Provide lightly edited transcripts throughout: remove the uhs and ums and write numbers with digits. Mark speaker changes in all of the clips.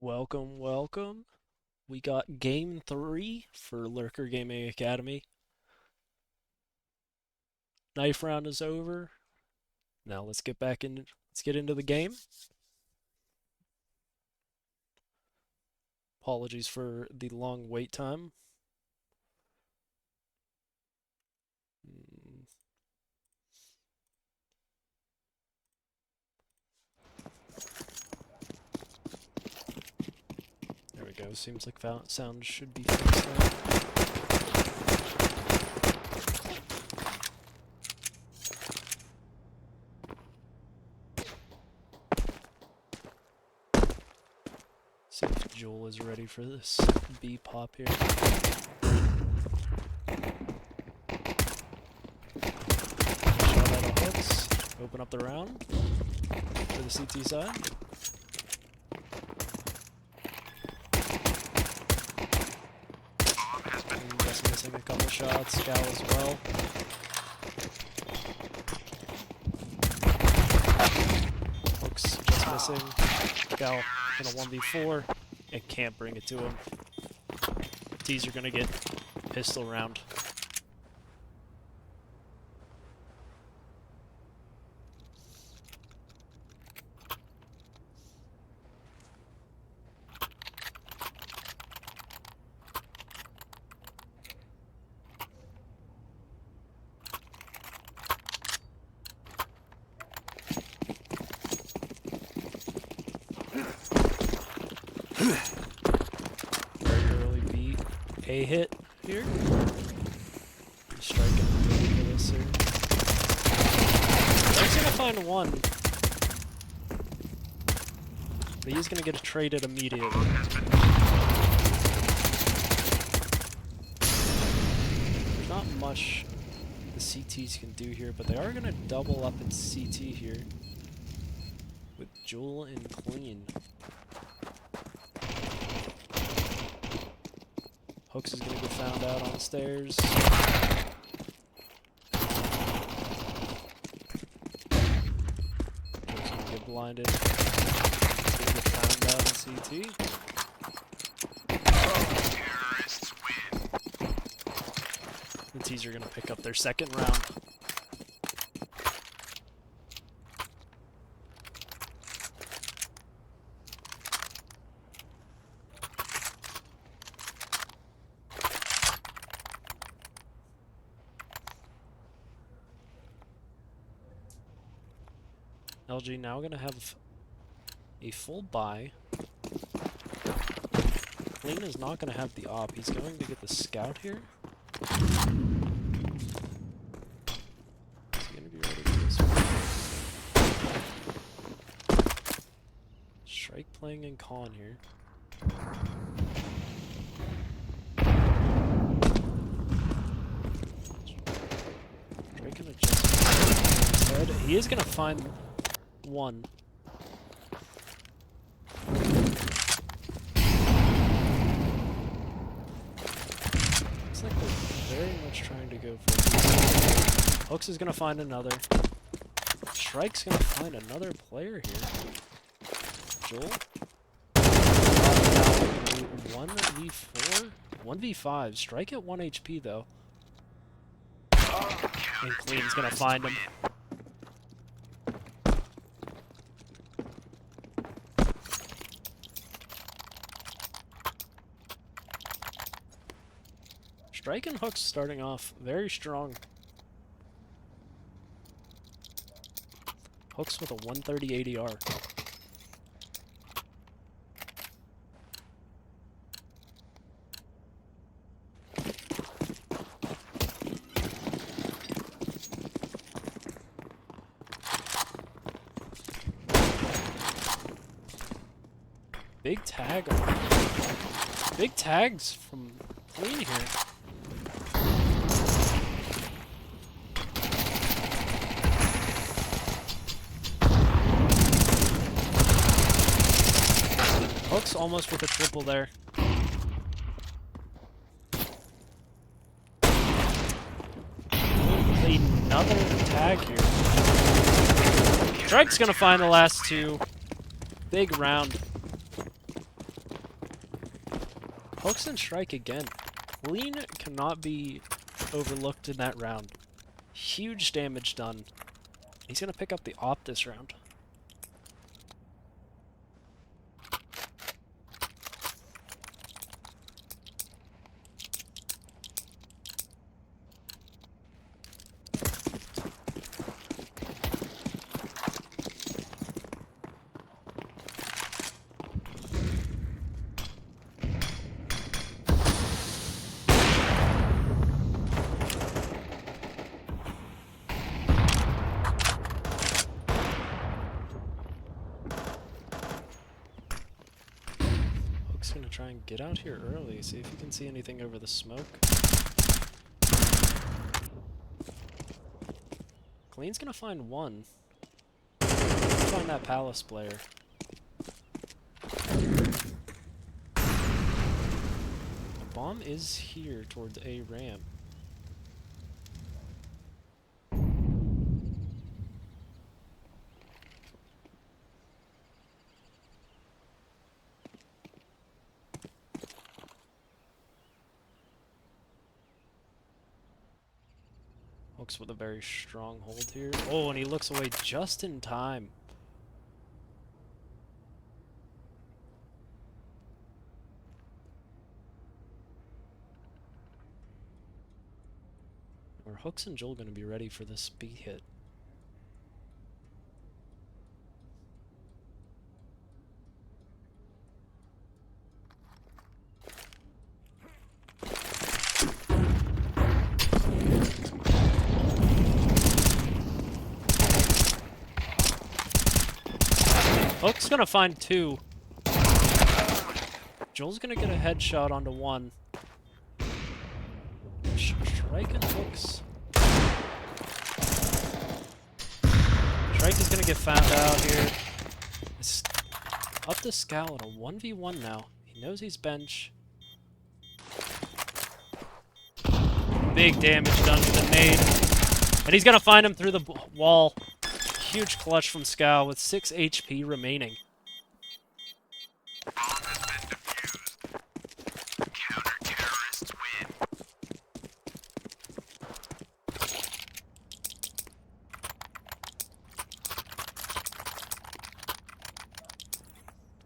Speaker 1: Welcome, welcome. We got game 3 for Lurker Gaming Academy. Knife round is over. Now let's get into the game. Apologies for the long wait time. There we go. Seems like sound should be fixed now. See if Joel is ready for this B pop here. Shot out of hooks. Open up the round for the CT side. Just missing a couple shots. Scowl as well. Hooks just missing. Scowl in a 1v4 and can't bring it to him. Teaser gonna get pistol round. A hit here. Striking for this here. He's gonna find one. But he's gonna get traded immediately. There's not much the CTs can do here, but they are gonna double up in CT here. With Jewel and Clean. Hooks is gonna get found out on the stairs. Hooks gonna get blinded. He's gonna get found out in CT. The T's are gonna pick up their second round. LG now gonna have a full buy. Clean is not gonna have the op. He's going to get the scout here. Is he gonna be ready for this one? Strike playing in con here. Strike gonna just instead. He is gonna find one. Looks like they're very much trying to go for it. Hooks is gonna find another. Strike's gonna find another player here. Joel? 1v4? 1v5. Strike at 1 HP though. And Clean's gonna find him. Strike and Hooks starting off very strong. Hooks with a 130 ADR. Big tag. Big tags from Clean here. Hooks almost with a triple there. Another tag here. Strike's gonna find the last two. Big round. Hooks and Strike again. Clean cannot be overlooked in that round. Huge damage done. He's gonna pick up the op this round. Gonna try and get out here early, see if you can see anything over the smoke. Clean's gonna find one. Find that palace player. The bomb is here towards A ramp. Hooks with a very strong hold here. Oh, and he looks away just in time. Are Hooks and Joel going to be ready for this speed hit? Hook's gonna find 2. Joel's gonna get a headshot onto 1. Strike and Hooks. Strike is gonna get found out here. It's up to Scowl at a 1v1 now. He knows he's bench. Big damage done to the nade. And he's gonna find him through the wall. Huge clutch from Scowl with 6 HP remaining.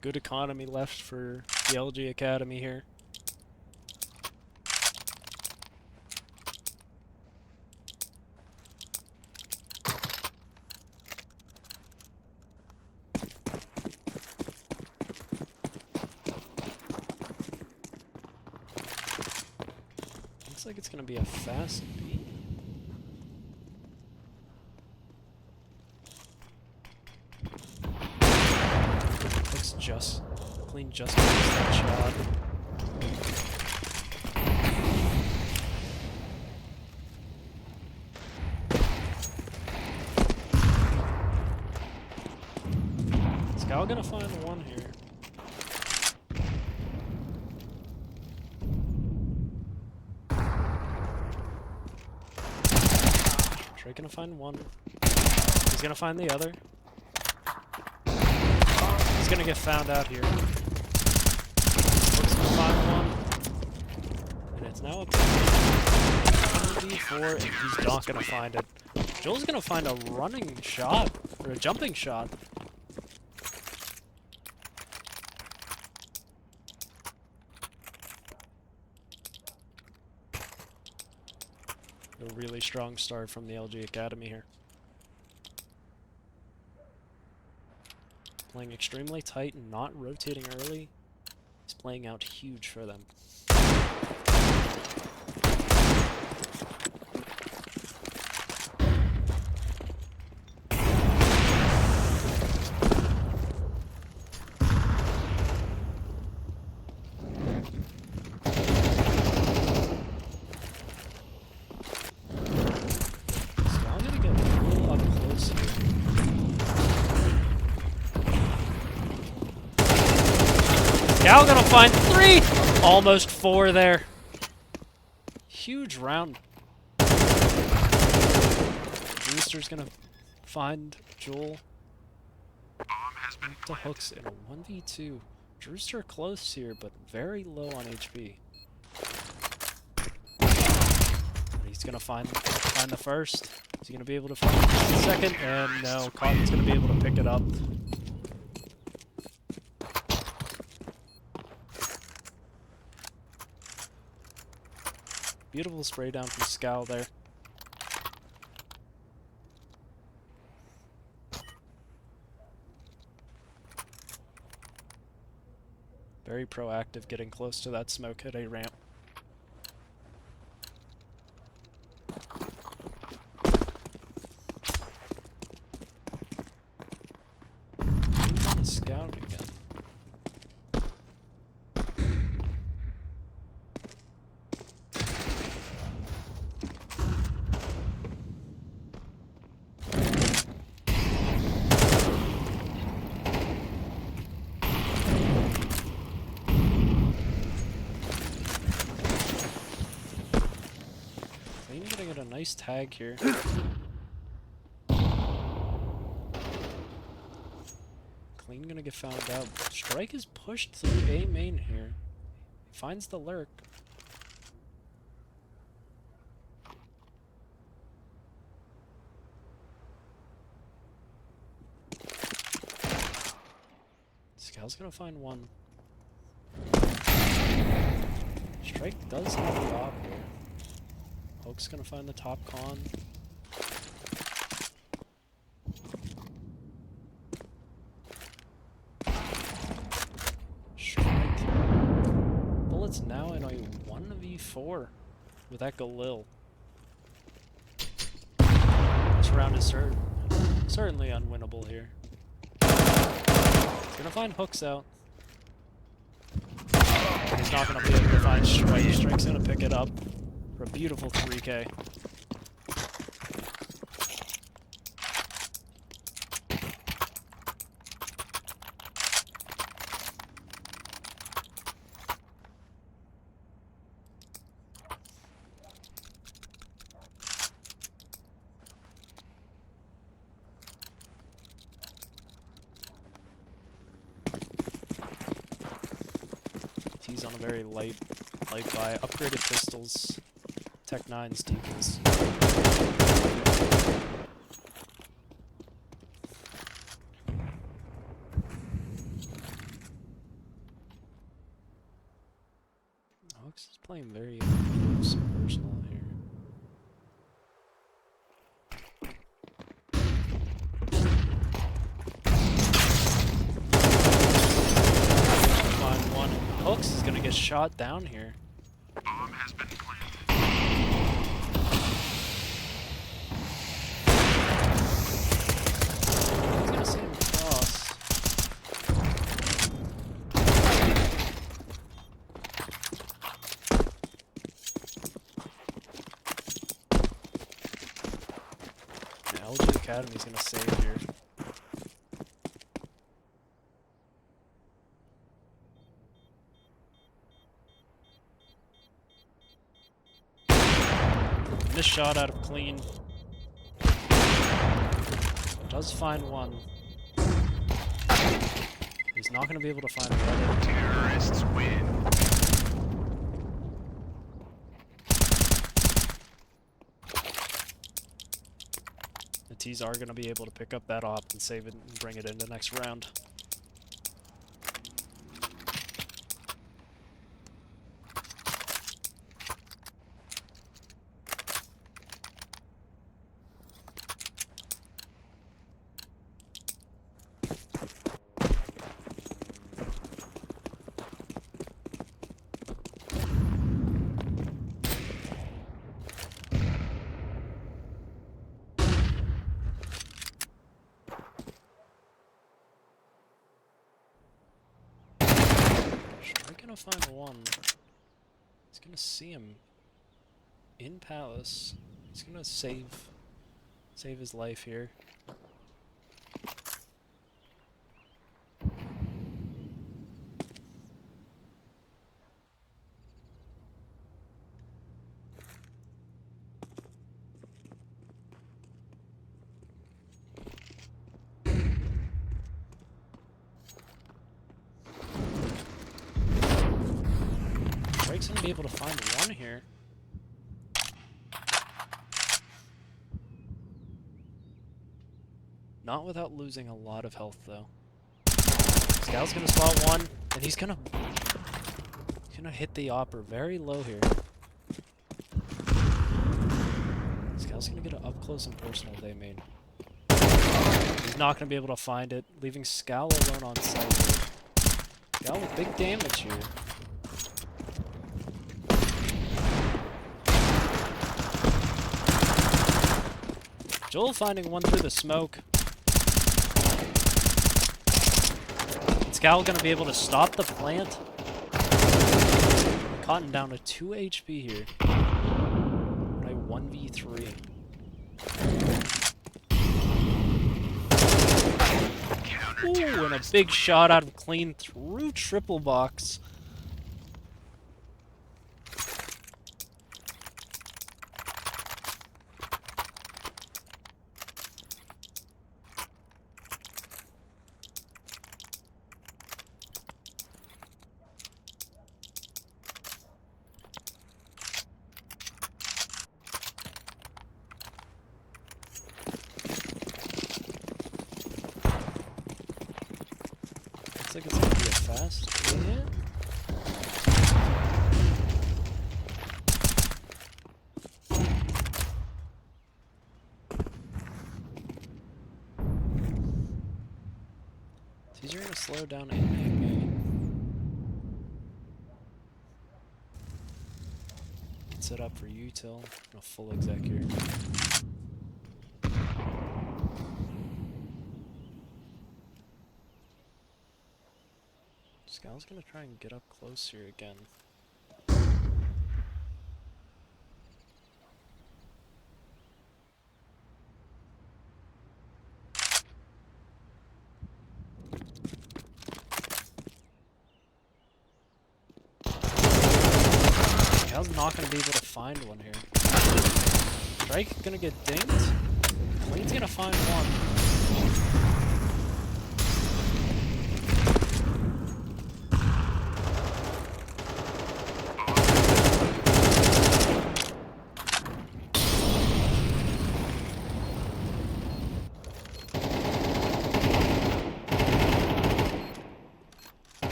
Speaker 1: Good economy left for the LG Academy here. Looks like it's going to be a fast beat. Looks just clean, just missed that shot. Scowl gonna find the 1 here. Trey gonna find 1. He's gonna find the other. He's gonna get found out here. Looks to find 1. And it's now up to 1v4, and he's not gonna find it. Joel's gonna find a running shot, or a jumping shot. A really strong start from the LG Academy here. Playing extremely tight and not rotating early. He's playing out huge for them. Now gonna find 3! Almost 4 there. Huge round. Brewster's gonna find Joel. To Hooks in a 1v2. Brewster close here, but very low on HP. He's gonna find the first. Is he gonna be able to find the second? And no, Cotton's gonna be able to pick it up. Beautiful spray down from Scowl there. Very proactive, getting close to that smoke at A ramp. Scout again. Getting a nice tag here. Clean gonna get found out. Strike is pushed through A main here. He finds the lurk. Scowl's gonna find 1. Strike does have the op here. Hook's gonna find the top con. Strike. Bullets now in a 1v4 with that Galil. This round is certainly unwinnable here. Gonna find hooks out. He's not gonna be able to find Strike. Strike's gonna pick it up for a beautiful 3K. He's on a very light buy. Upgraded pistols. Tech 9's deeples. Hooks is playing very close and personal here. Find one. Hooks is gonna get shot down here.
Speaker 2: Bomb has been planted.
Speaker 1: He's gonna see him cross. Yeah, LG Academy's gonna save here. Missed shot out of clean. Does find one. He's not going to be able to find the other.
Speaker 2: Terrorists win.
Speaker 1: The T's are going to be able to pick up that op and save it and bring it in the next round. Gonna find one. He's gonna see him in Palace. He's gonna save his life here. Drake's gonna be able to find one here. Not without losing a lot of health, though. Scal's gonna spot one, and he's gonna hit the opper very low here. Scal's gonna get an up close and personal with A-main. He's not gonna be able to find it, leaving Scal alone on site here. Scal with big damage here. Joel finding one through the smoke. Is Scal gonna be able to stop the plant? Cotton down to 2 HP here. Right, 1v3. Ooh, and a big shot out of clean through triple box. Looks like it's gonna be a fast hit. These are gonna slow down in set up for util. A full exec here. Scal's gonna try and get up close here again. Scal's not gonna be able to find one here. Strike gonna get dinged. Clean's gonna find one.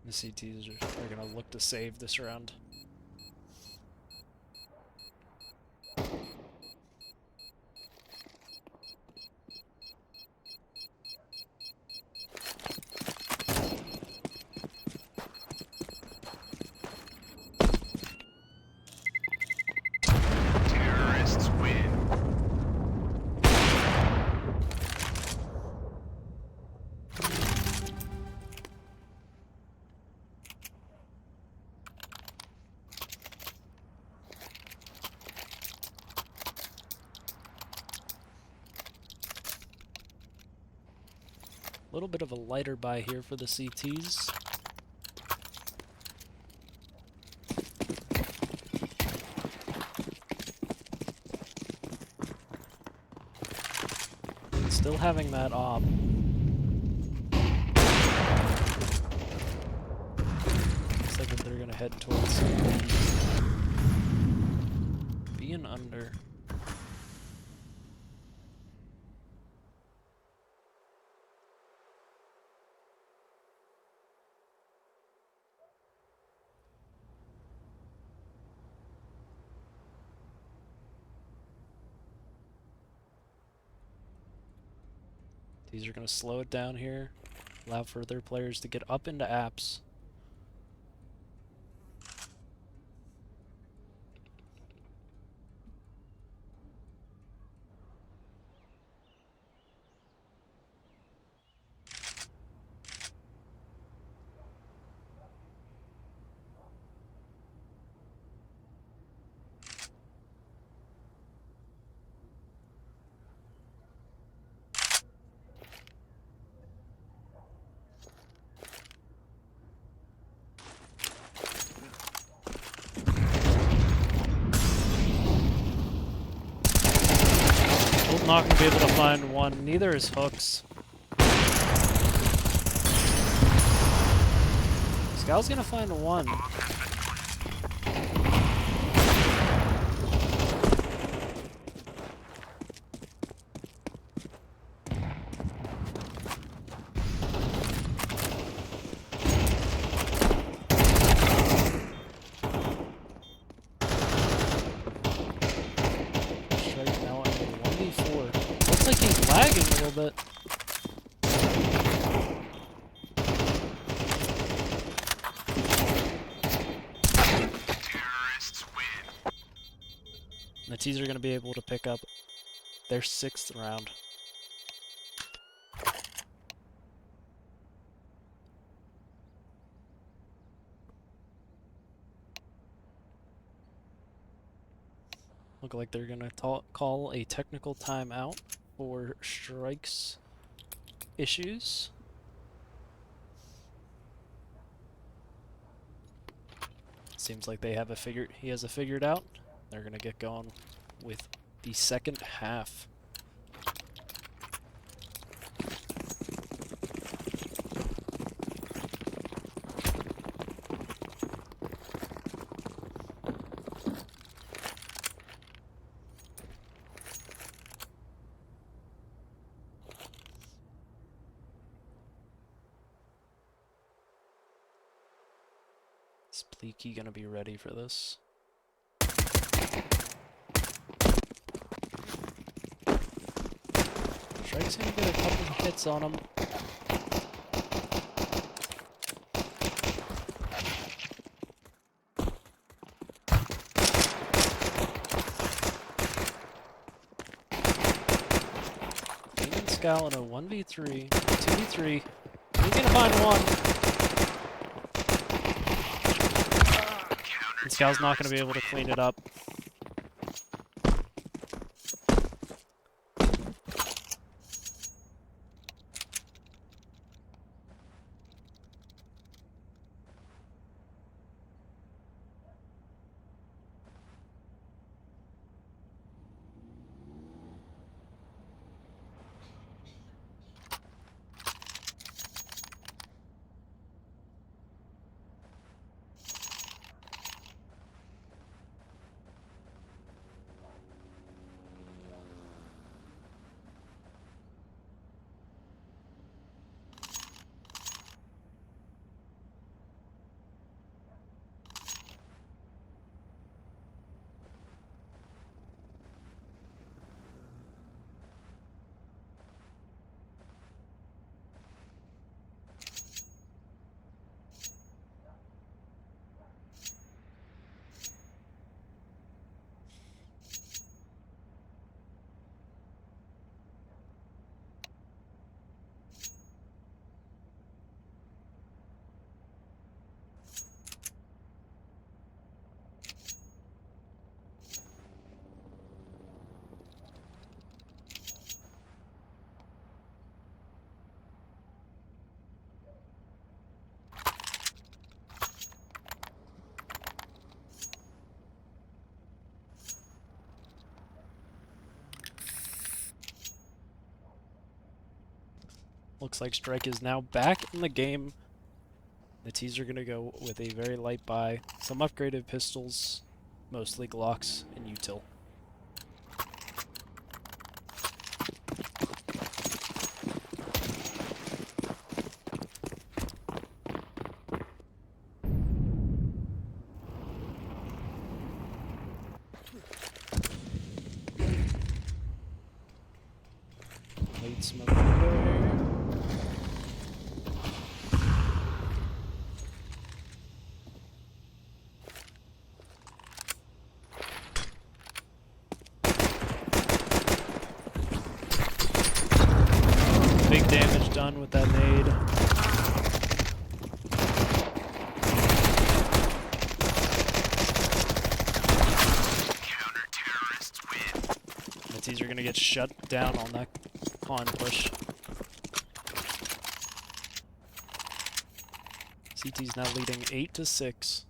Speaker 1: The CTs are gonna look to save this round.
Speaker 2: Terrorists win.
Speaker 1: A little bit of a lighter buy here for the CTs. Still having that op. Looks like they're gonna head towards being under. These are going to slow it down here, allow for their players to get up into apps. Not gonna be able to find one. Neither is Hooks. Scal's gonna find one. Looks like he's lagging a little bit.
Speaker 2: Terrorists win.
Speaker 1: The T's are going to be able to pick up their 6th round. Look like they're going to call a technical timeout for strikes issues. Seems like they have he has it figured out. They're going to get going with the second half. Is Bleaky gonna be ready for this? Strike's gonna get a couple of hits on him. Scowl in a 1v3, 2v3. He's gonna find one. And Scowl's not gonna be able to clean it up. Looks like Strike is now back in the game. The T's are going to go with a very light buy. Some upgraded pistols, mostly Glocks and util. Late smoke there. Big damage done with that nade.
Speaker 2: Counter-terrorists win.
Speaker 1: The T's are going to get shut down on that pawn push. CT's now leading 8-6.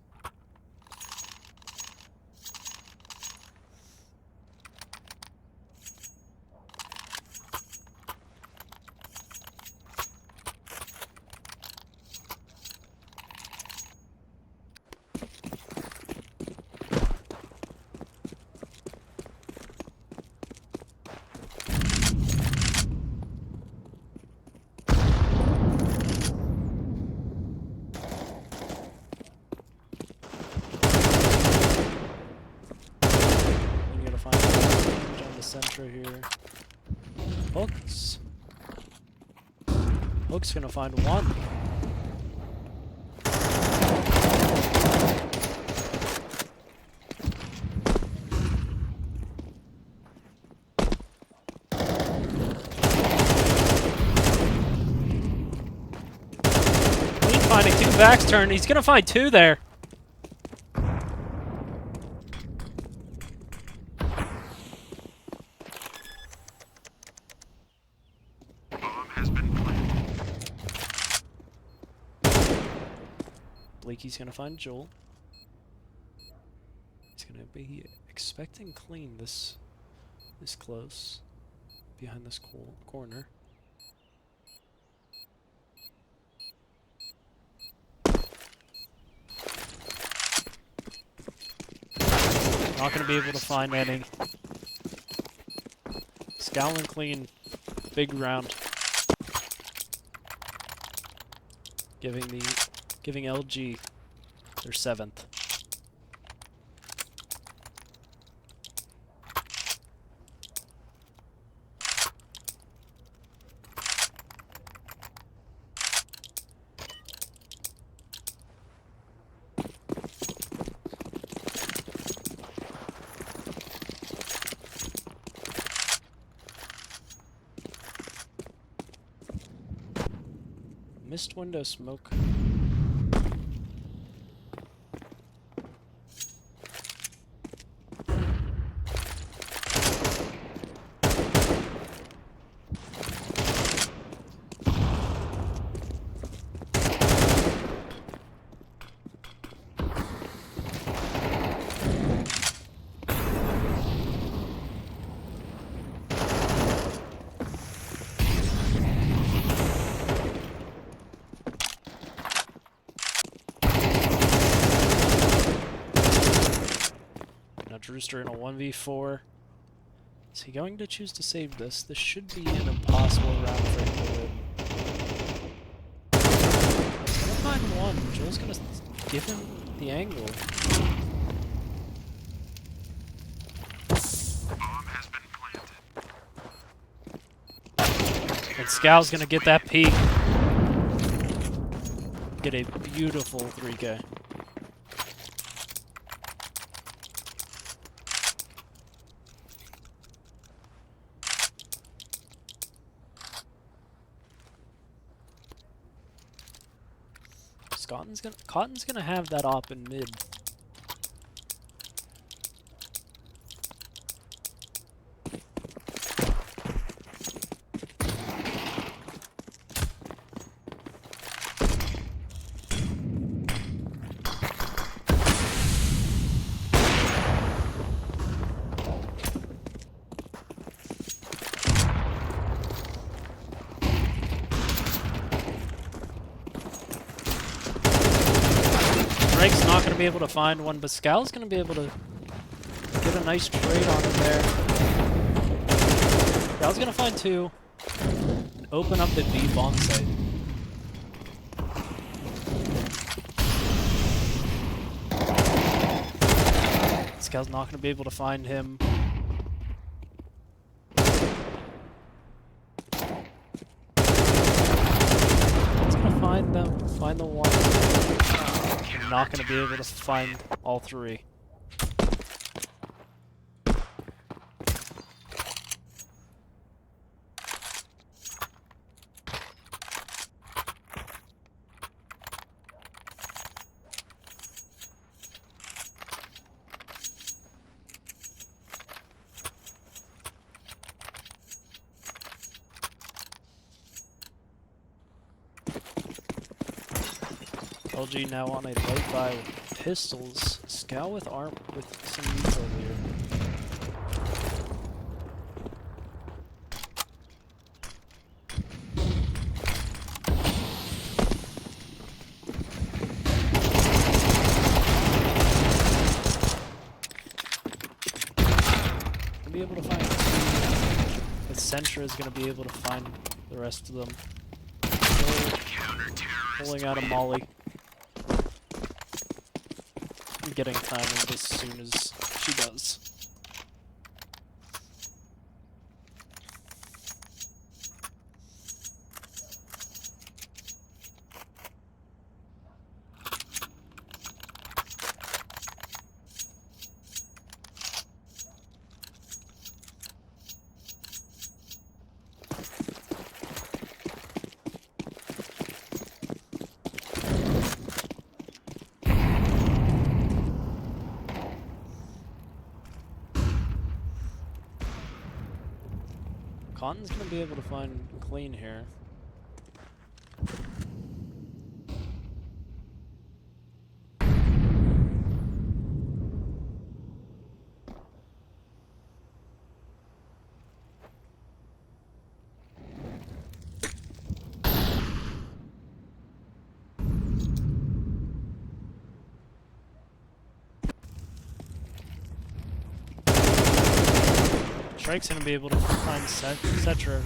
Speaker 1: Center here. Hook's gonna find one. He's finding two backs turn. He's gonna find two there. Blakey's gonna find Joel. He's gonna be expecting clean this close behind this corner. Not gonna be able to find any. Scowl and clean, big round. Giving LG their 7th. Missed window smoke. Now Drewster in a 1v4. Is he going to choose to save this? This should be an impossible round for him to win. He's gonna find one. Joel's gonna give him the angle.
Speaker 2: Bomb has been planted.
Speaker 1: And Scow's gonna get that peek. Get a beautiful 3K. Cotton's gonna have that op in mid. Drake's not going to be able to find one, but Scal's going to be able to get a nice trade on him there. Scal's going to find two and open up the B bomb site. Scal's not going to be able to find him. He's going to find them, find the one. I'm not going to be able to find all three. LG now on a light buy with pistols. Scout with arm with some neutral here. Gonna be able to find two. But Sentra is gonna be able to find the rest of them. Pulling out a molly. Getting timing as soon as she does. Cotton's gonna be able to find clean here. Strike's gonna be able to find Cetra.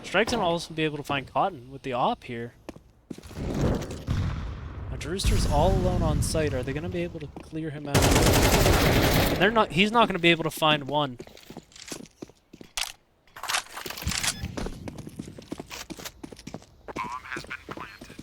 Speaker 1: Strike's gonna also be able to find Cotton with the op here. Now Drewster's all alone on site. Are they gonna be able to clear him out? They're not. He's not gonna be able to find one.
Speaker 2: Bomb has been planted.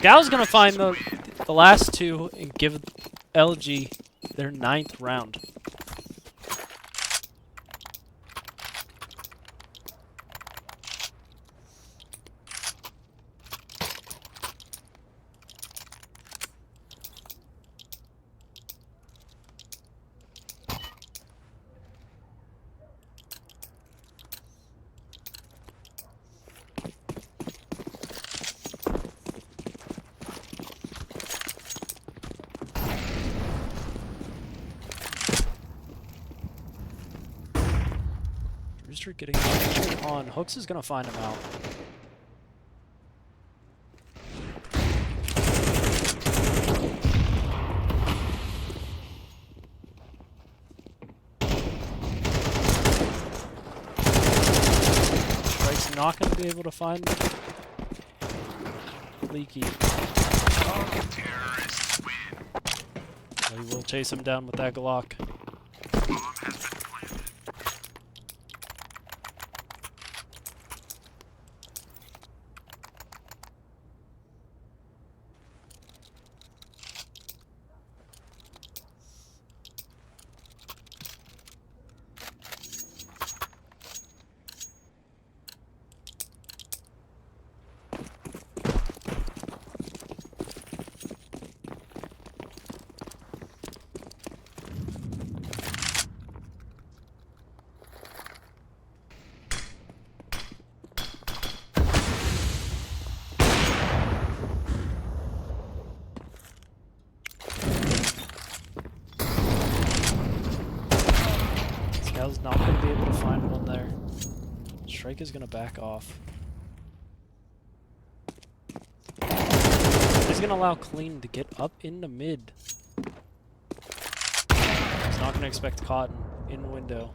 Speaker 1: Scow's gonna find the last two and give LG their 9th round. Rooster getting on. Hooks is gonna find him out. Strike's not gonna be able to find Leaky.
Speaker 2: Terrorists win.
Speaker 1: He will chase him down with that Glock.
Speaker 2: Bomb has been planted.
Speaker 1: Scow's not going to be able to find one there. Strike is going to back off. He's going to allow Clean to get up into mid. He's not going to expect Cotton in window.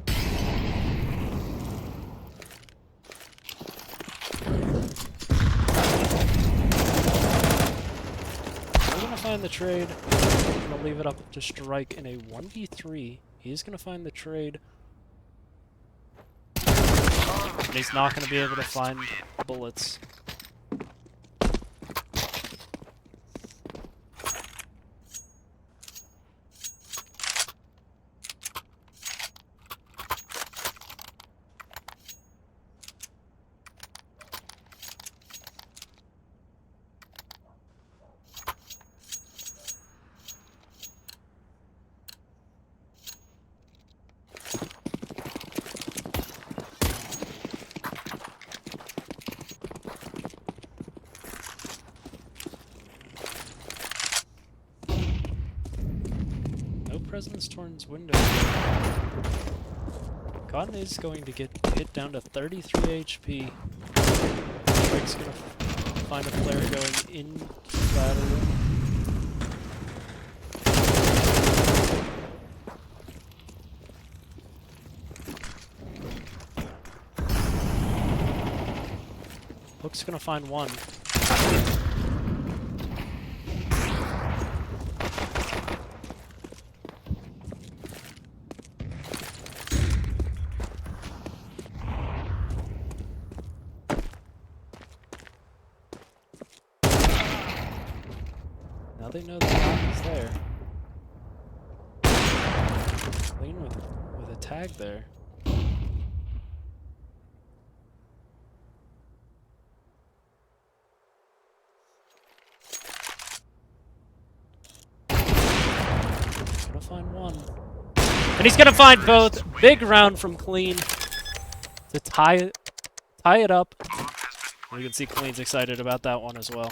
Speaker 1: We're going to find the trade. We're going to leave it up to Strike in a 1v3. He's going to find the trade. And he's not going to be able to find bullets. President's Torn's window. Cotton is going to get hit down to 33 HP. Strike's gonna find a player going in battle. Hook's gonna find one. Now they know the tag is there. Clean with a tag there. Gonna find one. And he's gonna find both. Big round from Clean to tie it up. You can see Clean's excited about that one as well.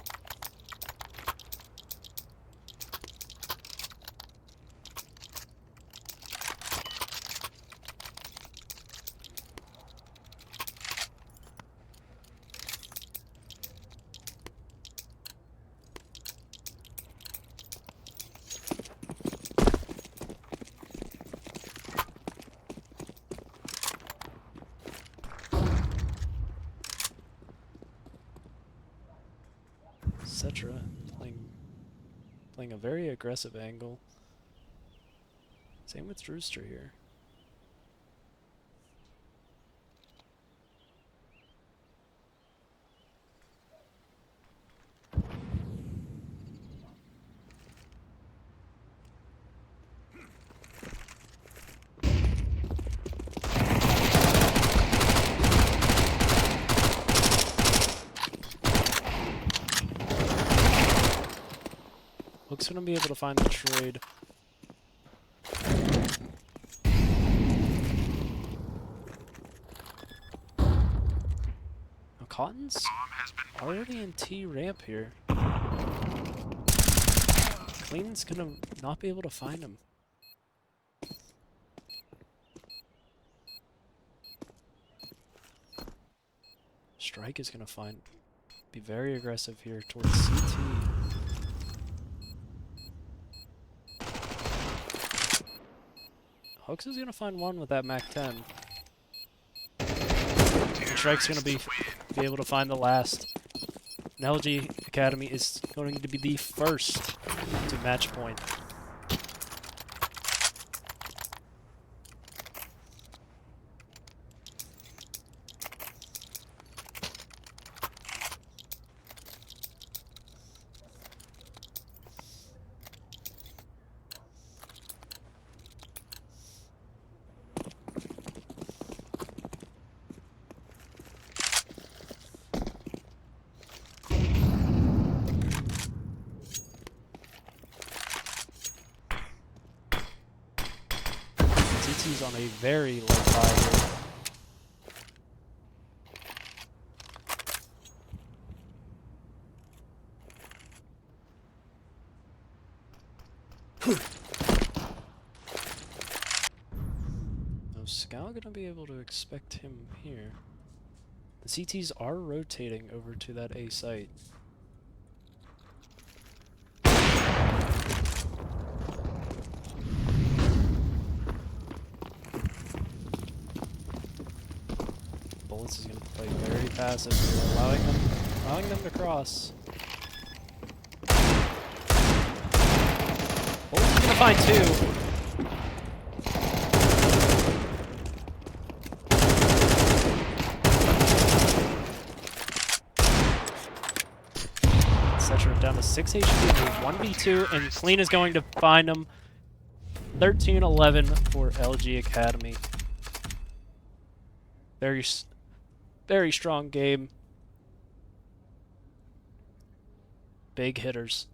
Speaker 1: Etc. Playing a very aggressive angle. Same with Drewster here. Hook's gonna be able to find the trade. Now, Cotton's
Speaker 2: Bomb has been
Speaker 1: already in T ramp here. Clean's gonna not be able to find him. Strike is gonna be very aggressive here towards CT. Hooks is gonna find one with that Mac 10. And Strike's gonna be able to find the last. And LG Academy is going to be the first to match point. CT's on a very low buy here. Now, Scout gonna be able to expect him here. The CTs are rotating over to that A site. Bullets is going to play very passive here, allowing them to cross. Bullets is going to find two. Setcher down to 6 HP, 1v2, and Clean is going to find him. 13-11 for LG Academy. Very strong game. Big hitters.